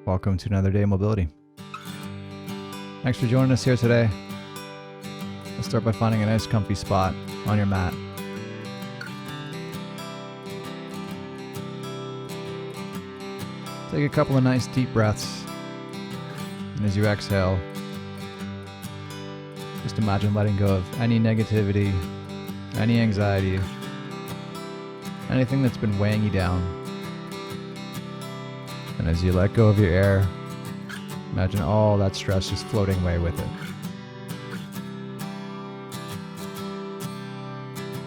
Welcome to another day of mobility. Thanks for joining us here today. Let's start by finding a nice comfy spot on your mat. Take a couple of nice deep breaths, and as you exhale, just imagine letting go of any negativity, any anxiety, anything that's been weighing you down. And as you let go of your air, imagine all that stress just floating away with it.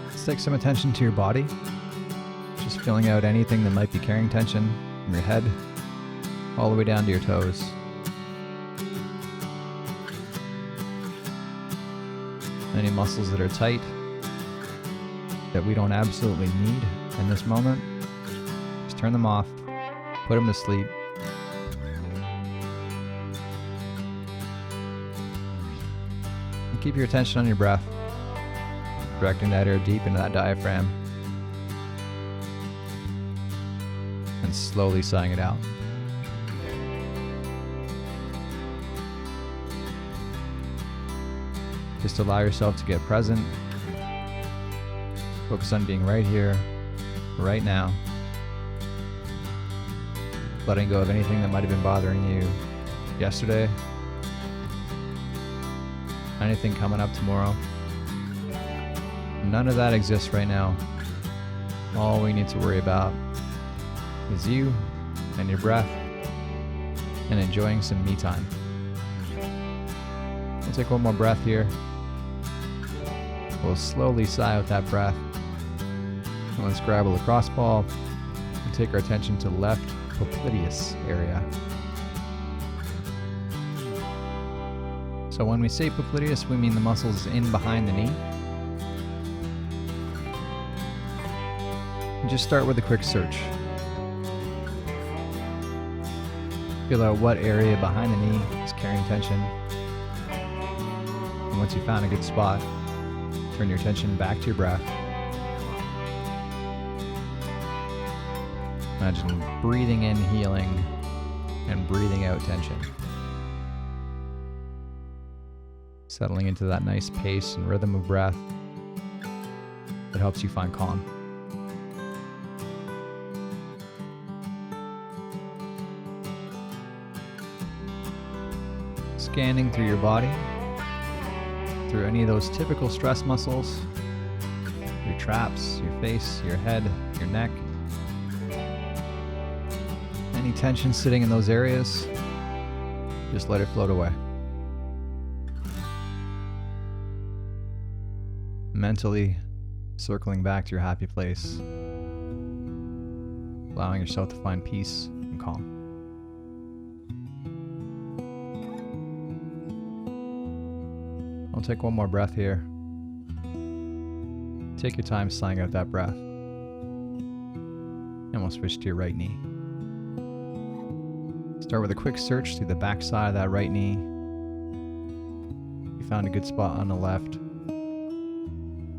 Let's take some attention to your body, just feeling out anything that might be carrying tension from your head all the way down to your toes. Any muscles that are tight that we don't absolutely need in this moment, just turn them off, put them to sleep. And keep your attention on your breath, directing that air deep into that diaphragm and slowly sighing it out. Just allow yourself to get present. Focus on being right here, right now. Letting go of anything that might have been bothering you yesterday. Anything coming up tomorrow. None of that exists right now. All we need to worry about is you and your breath and enjoying some me time. We'll take one more breath here. We'll slowly sigh out that breath. And let's grab a lacrosse ball and take our attention to the left popliteus area. So when we say popliteus, we mean the muscles in behind the knee. And just start with a quick search. Feel out what area behind the knee is carrying tension. And once you found a good spot, turn your attention back to your breath. Imagine breathing in healing and breathing out tension. Settling into that nice pace and rhythm of breath that helps you find calm. Scanning through your body, through any of those typical stress muscles, your traps, your face, your head, your neck. Any tension sitting in those areas, just let it float away. Mentally circling back to your happy place, allowing yourself to find peace and calm. I'll take one more breath here. Take your time sighing out that breath. And we'll switch to your right knee. Start with a quick search through the back side of that right knee. You found a good spot on the left.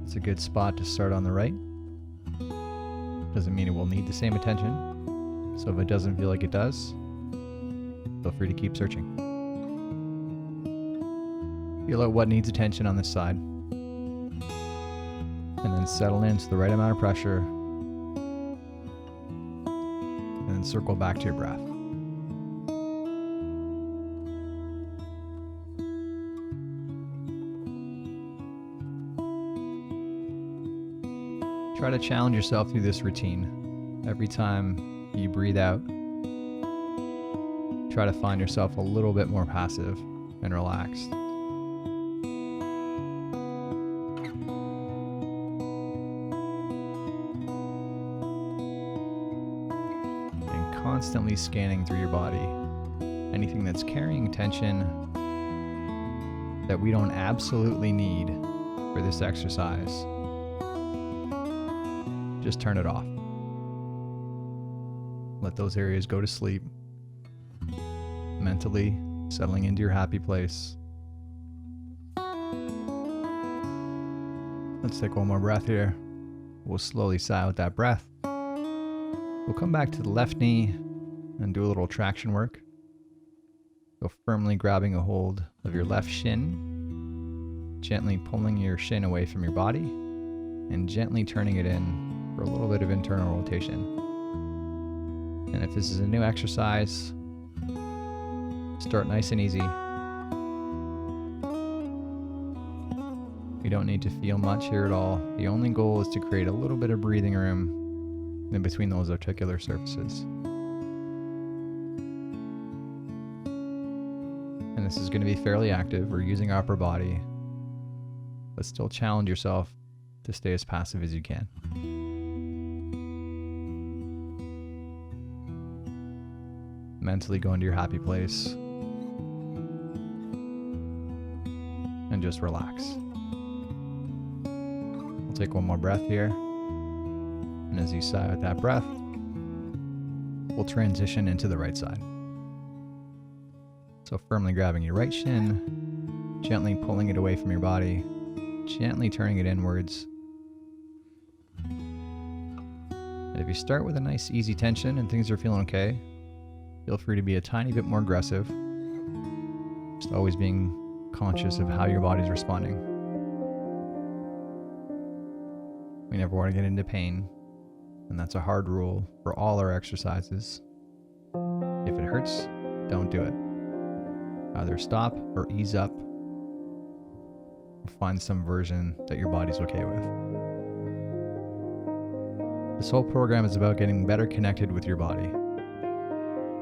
It's a good spot to start on the right. Doesn't mean it will need the same attention. So if it doesn't feel like it does, feel free to keep searching. Feel out what needs attention on this side. And then settle into the right amount of pressure. And then circle back to your breath. Try to challenge yourself through this routine. Every time you breathe out, try to find yourself a little bit more passive and relaxed. And constantly scanning through your body. Anything that's carrying tension that we don't absolutely need for this exercise, just turn it off. Let those areas go to sleep. Mentally settling into your happy place. Let's take one more breath here. We'll slowly sigh out that breath. We'll come back to the left knee and do a little traction work. Go firmly grabbing a hold of your left shin, gently pulling your shin away from your body, and gently turning it in for a little bit of internal rotation. And if this is a new exercise, start nice and easy. You don't need to feel much here at all. The only goal is to create a little bit of breathing room in between those articular surfaces. And this is going to be fairly active. We're using our upper body, but still challenge yourself to stay as passive as you can. Mentally go into your happy place and just relax. We'll take one more breath here. And as you sigh with that breath, we'll transition into the right side. So firmly grabbing your right shin, gently pulling it away from your body, gently turning it inwards. And if you start with a nice easy tension and things are feeling okay, feel free to be a tiny bit more aggressive. Just always being conscious of how your body's responding. We never want to get into pain, and that's a hard rule for all our exercises. If it hurts, don't do it. Either stop or ease up, or find some version that your body's okay with. This whole program is about getting better connected with your body,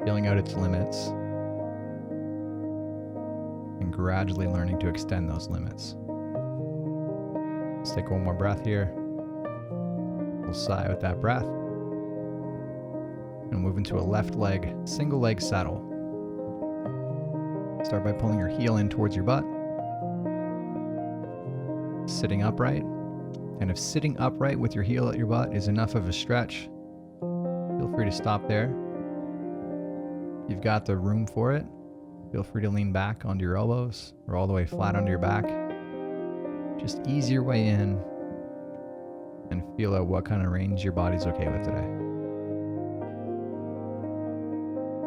feeling out its limits, and gradually learning to extend those limits. Let's take one more breath here. We'll sigh with that breath. And move into a left leg, single leg saddle. Start by pulling your heel in towards your butt. Sitting upright. And if sitting upright with your heel at your butt is enough of a stretch, feel free to stop there. You've got the room for it. Feel free to lean back onto your elbows or all the way flat onto your back. Just ease your way in and feel out what kind of range your body's okay with today.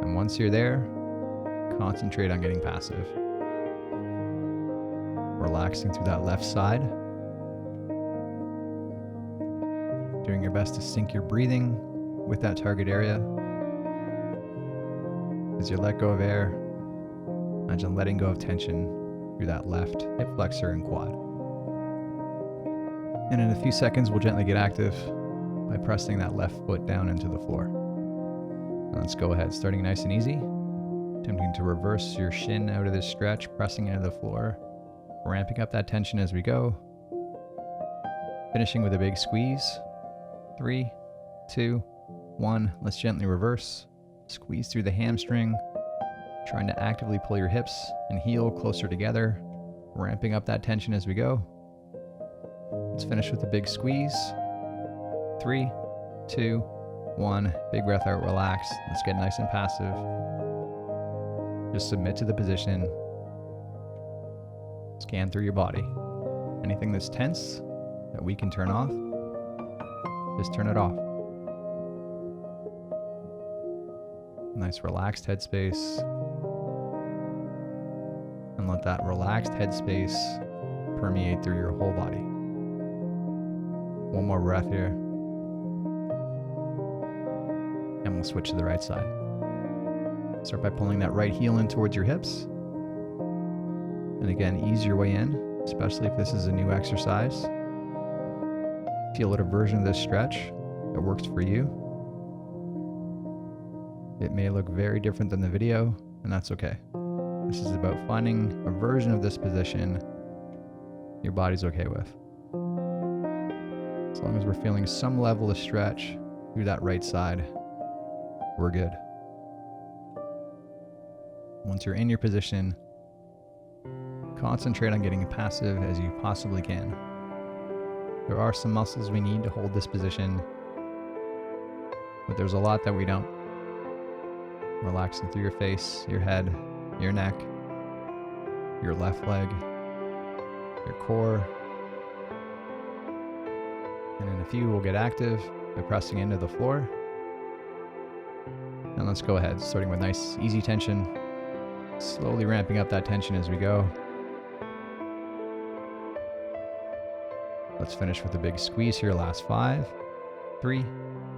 And once you're there, concentrate on getting passive. Relaxing through that left side. Doing your best to sync your breathing with that target area. As you let go of air, imagine letting go of tension through that left hip flexor and quad. And in a few seconds, we'll gently get active by pressing that left foot down into the floor. And let's go ahead, starting nice and easy. Attempting to reverse your shin out of this stretch, pressing into the floor, ramping up that tension as we go. Finishing with a big squeeze. 3, 2, 1. Let's gently reverse. Squeeze through the hamstring, trying to actively pull your hips and heel closer together, ramping up that tension as we go. Let's finish with a big squeeze. 3, 2, 1. Big breath out, relax. Let's get nice and passive. Just submit to the position. Scan through your body. Anything that's tense that we can turn off, just turn it off. Nice relaxed headspace. And let that relaxed headspace permeate through your whole body. One more breath here. And we'll switch to the right side. Start by pulling that right heel in towards your hips. And again, ease your way in, especially if this is a new exercise. Feel out a version of this stretch that works for you. It may look very different than the video, and that's okay. This is about finding a version of this position your body's okay with. As long as we're feeling some level of stretch through that right side, we're good. Once you're in your position, concentrate on getting passive as you possibly can. There are some muscles we need to hold this position, but there's a lot that we don't. Relaxing through your face, your head, your neck, your left leg, your core. And in a few, we'll get active by pressing into the floor. And let's go ahead, starting with nice, easy tension. Slowly ramping up that tension as we go. Let's finish with a big squeeze here. Last 5, 3,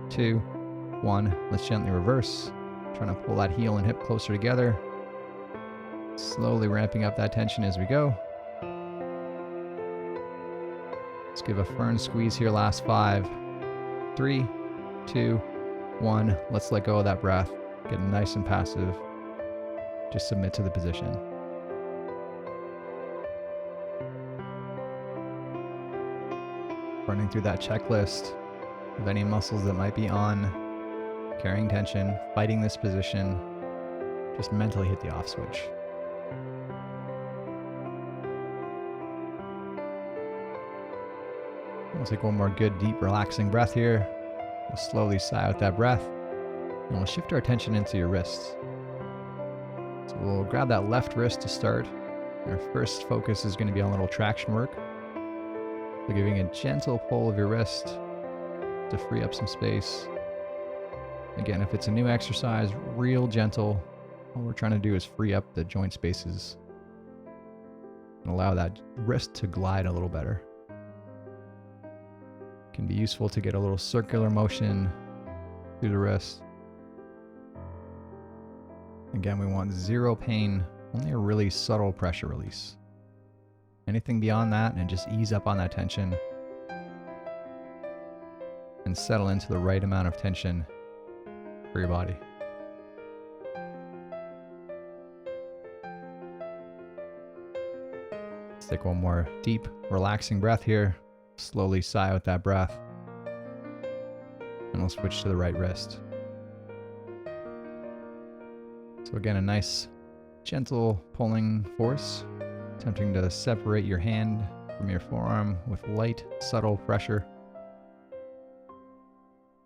2, 1. Let's gently reverse. Trying to pull that heel and hip closer together. Slowly ramping up that tension as we go. Let's give a firm squeeze here. Last 5, 3, 2, 1. Let's let go of that breath. Get nice and passive. Just submit to the position. Running through that checklist of any muscles that might be on, carrying tension, fighting this position. Just mentally hit the off switch. We'll take one more good, deep, relaxing breath here. We'll slowly sigh out that breath. And we'll shift our attention into your wrists. So we'll grab that left wrist to start. Our first focus is going to be on a little traction work. So giving a gentle pull of your wrist to free up some space. Again, if it's a new exercise, real gentle. All we're trying to do is free up the joint spaces and allow that wrist to glide a little better. It can be useful to get a little circular motion through the wrist. Again, we want zero pain, only a really subtle pressure release. Anything beyond that, and just ease up on that tension and settle into the right amount of tension for your body. Let's take one more deep, relaxing breath here. Slowly sigh out that breath. And we'll switch to the right wrist. So again, a nice, gentle pulling force, attempting to separate your hand from your forearm with light, subtle pressure.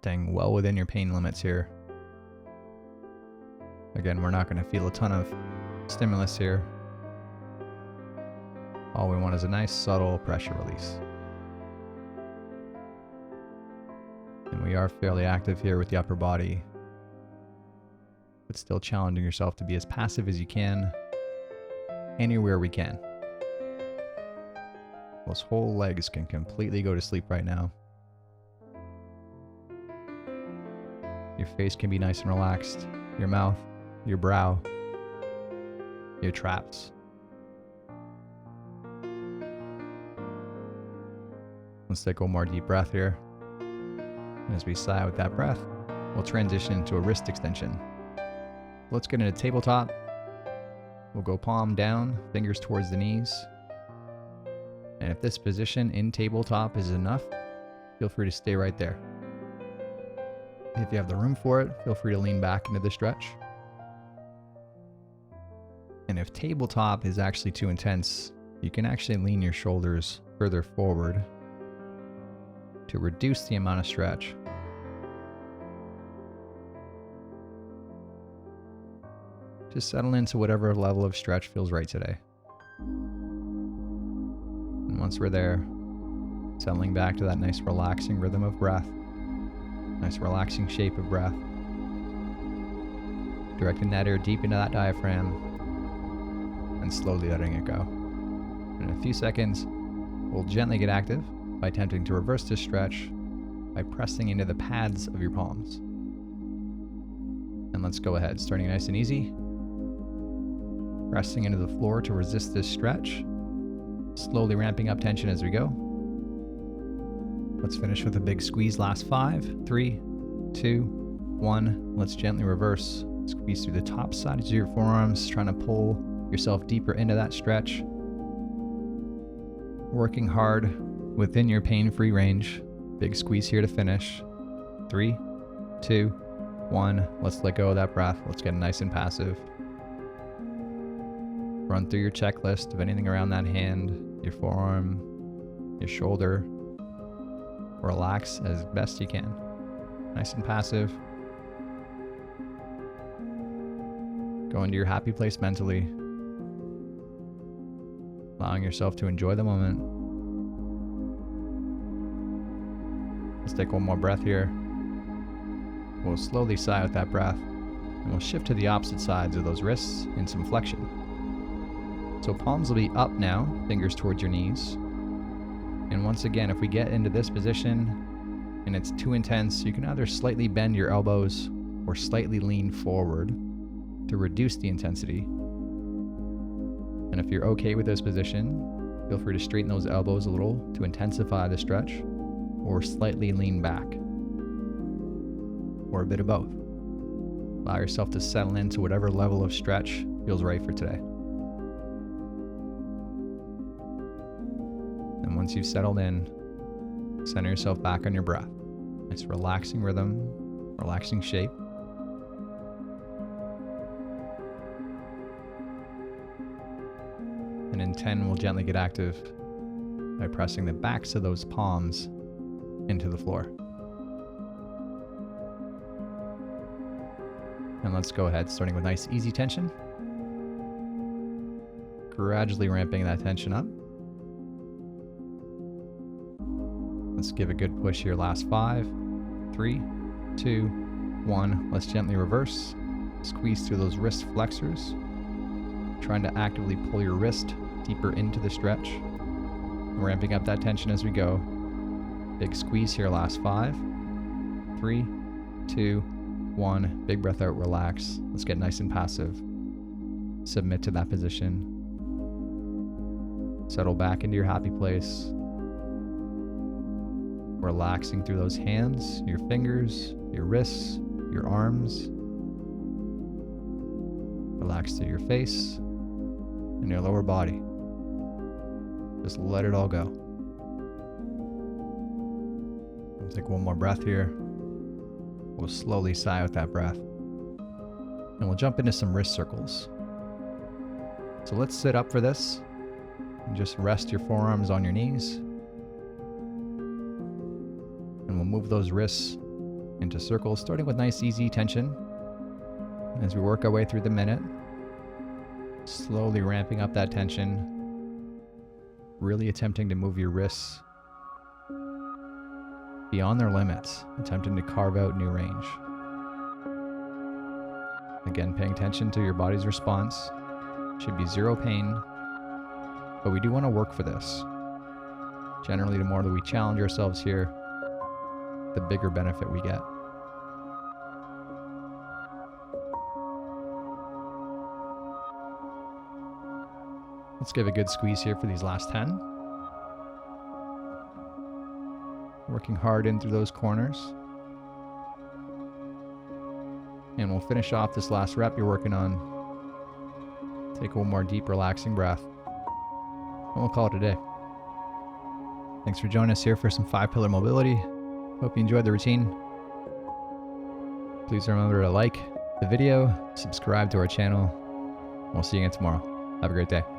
Staying well within your pain limits here. Again, we're not going to feel a ton of stimulus here. All we want is a nice, subtle pressure release. And we are fairly active here with the upper body, but still challenging yourself to be as passive as you can, anywhere we can. Those whole legs can completely go to sleep right now. Your face can be nice and relaxed. Your mouth, your brow, your traps. Let's take one more deep breath here. And as we sigh out that breath, we'll transition into a wrist extension. Let's get into tabletop. We'll go palm down, fingers towards the knees. And if this position in tabletop is enough, feel free to stay right there. If you have the room for it, feel free to lean back into the stretch. And if tabletop is actually too intense, you can actually lean your shoulders further forward to reduce the amount of stretch. Just settle into whatever level of stretch feels right today. And once we're there, settling back to that nice relaxing rhythm of breath, nice relaxing shape of breath. Directing that air deep into that diaphragm and slowly letting it go. In a few seconds, we'll gently get active by attempting to reverse this stretch by pressing into the pads of your palms. And let's go ahead, starting nice and easy. Pressing into the floor to resist this stretch. Slowly ramping up tension as we go. Let's finish with a big squeeze. Last 5, 3, 2, 1. Let's gently reverse. Squeeze through the top sides of your forearms, trying to pull yourself deeper into that stretch. Working hard within your pain-free range. Big squeeze here to finish. 3, 2, 1. Let's let go of that breath. Let's get nice and passive. Run through your checklist of anything around that hand, your forearm, your shoulder. Relax as best you can. Nice and passive. Go into your happy place mentally. Allowing yourself to enjoy the moment. Let's take one more breath here. We'll slowly sigh out that breath. And we'll shift to the opposite sides of those wrists in some flexion. So palms will be up now, fingers towards your knees. And once again, if we get into this position and it's too intense, you can either slightly bend your elbows or slightly lean forward to reduce the intensity. And if you're okay with this position, feel free to straighten those elbows a little to intensify the stretch, or slightly lean back, or a bit of both. Allow yourself to settle into whatever level of stretch feels right for today. And once you've settled in, center yourself back on your breath. Nice relaxing rhythm, relaxing shape. And in 10, we'll gently get active by pressing the backs of those palms into the floor. And let's go ahead, starting with nice easy tension. Gradually ramping that tension up. Let's give a good push here. Last 5, 3, 2, 1. Let's gently reverse. Squeeze through those wrist flexors. Trying to actively pull your wrist deeper into the stretch. Ramping up that tension as we go. Big squeeze here. Last 5, 3, 2, 1. Big breath out, relax. Let's get nice and passive. Submit to that position. Settle back into your happy place. Relaxing through those hands, your fingers, your wrists, your arms. Relax through your face and your lower body. Just let it all go. We'll take one more breath here. We'll slowly sigh out that breath. And we'll jump into some wrist circles. So let's sit up for this and just rest your forearms on your knees. And we'll move those wrists into circles, starting with nice easy tension. As we work our way through the minute, slowly ramping up that tension, really attempting to move your wrists beyond their limits, attempting to carve out new range. Again, paying attention to your body's response. Should be zero pain, but we do want to work for this. Generally, the more that we challenge ourselves here, the bigger benefit we get. Let's give a good squeeze here for these last 10. Working hard in through those corners. And we'll finish off this last rep you're working on. Take one more deep, relaxing breath. And we'll call it a day. Thanks for joining us here for some 5-pillar mobility. Hope you enjoyed the routine. Please remember to like the video, subscribe to our channel. We'll see you again tomorrow. Have a great day.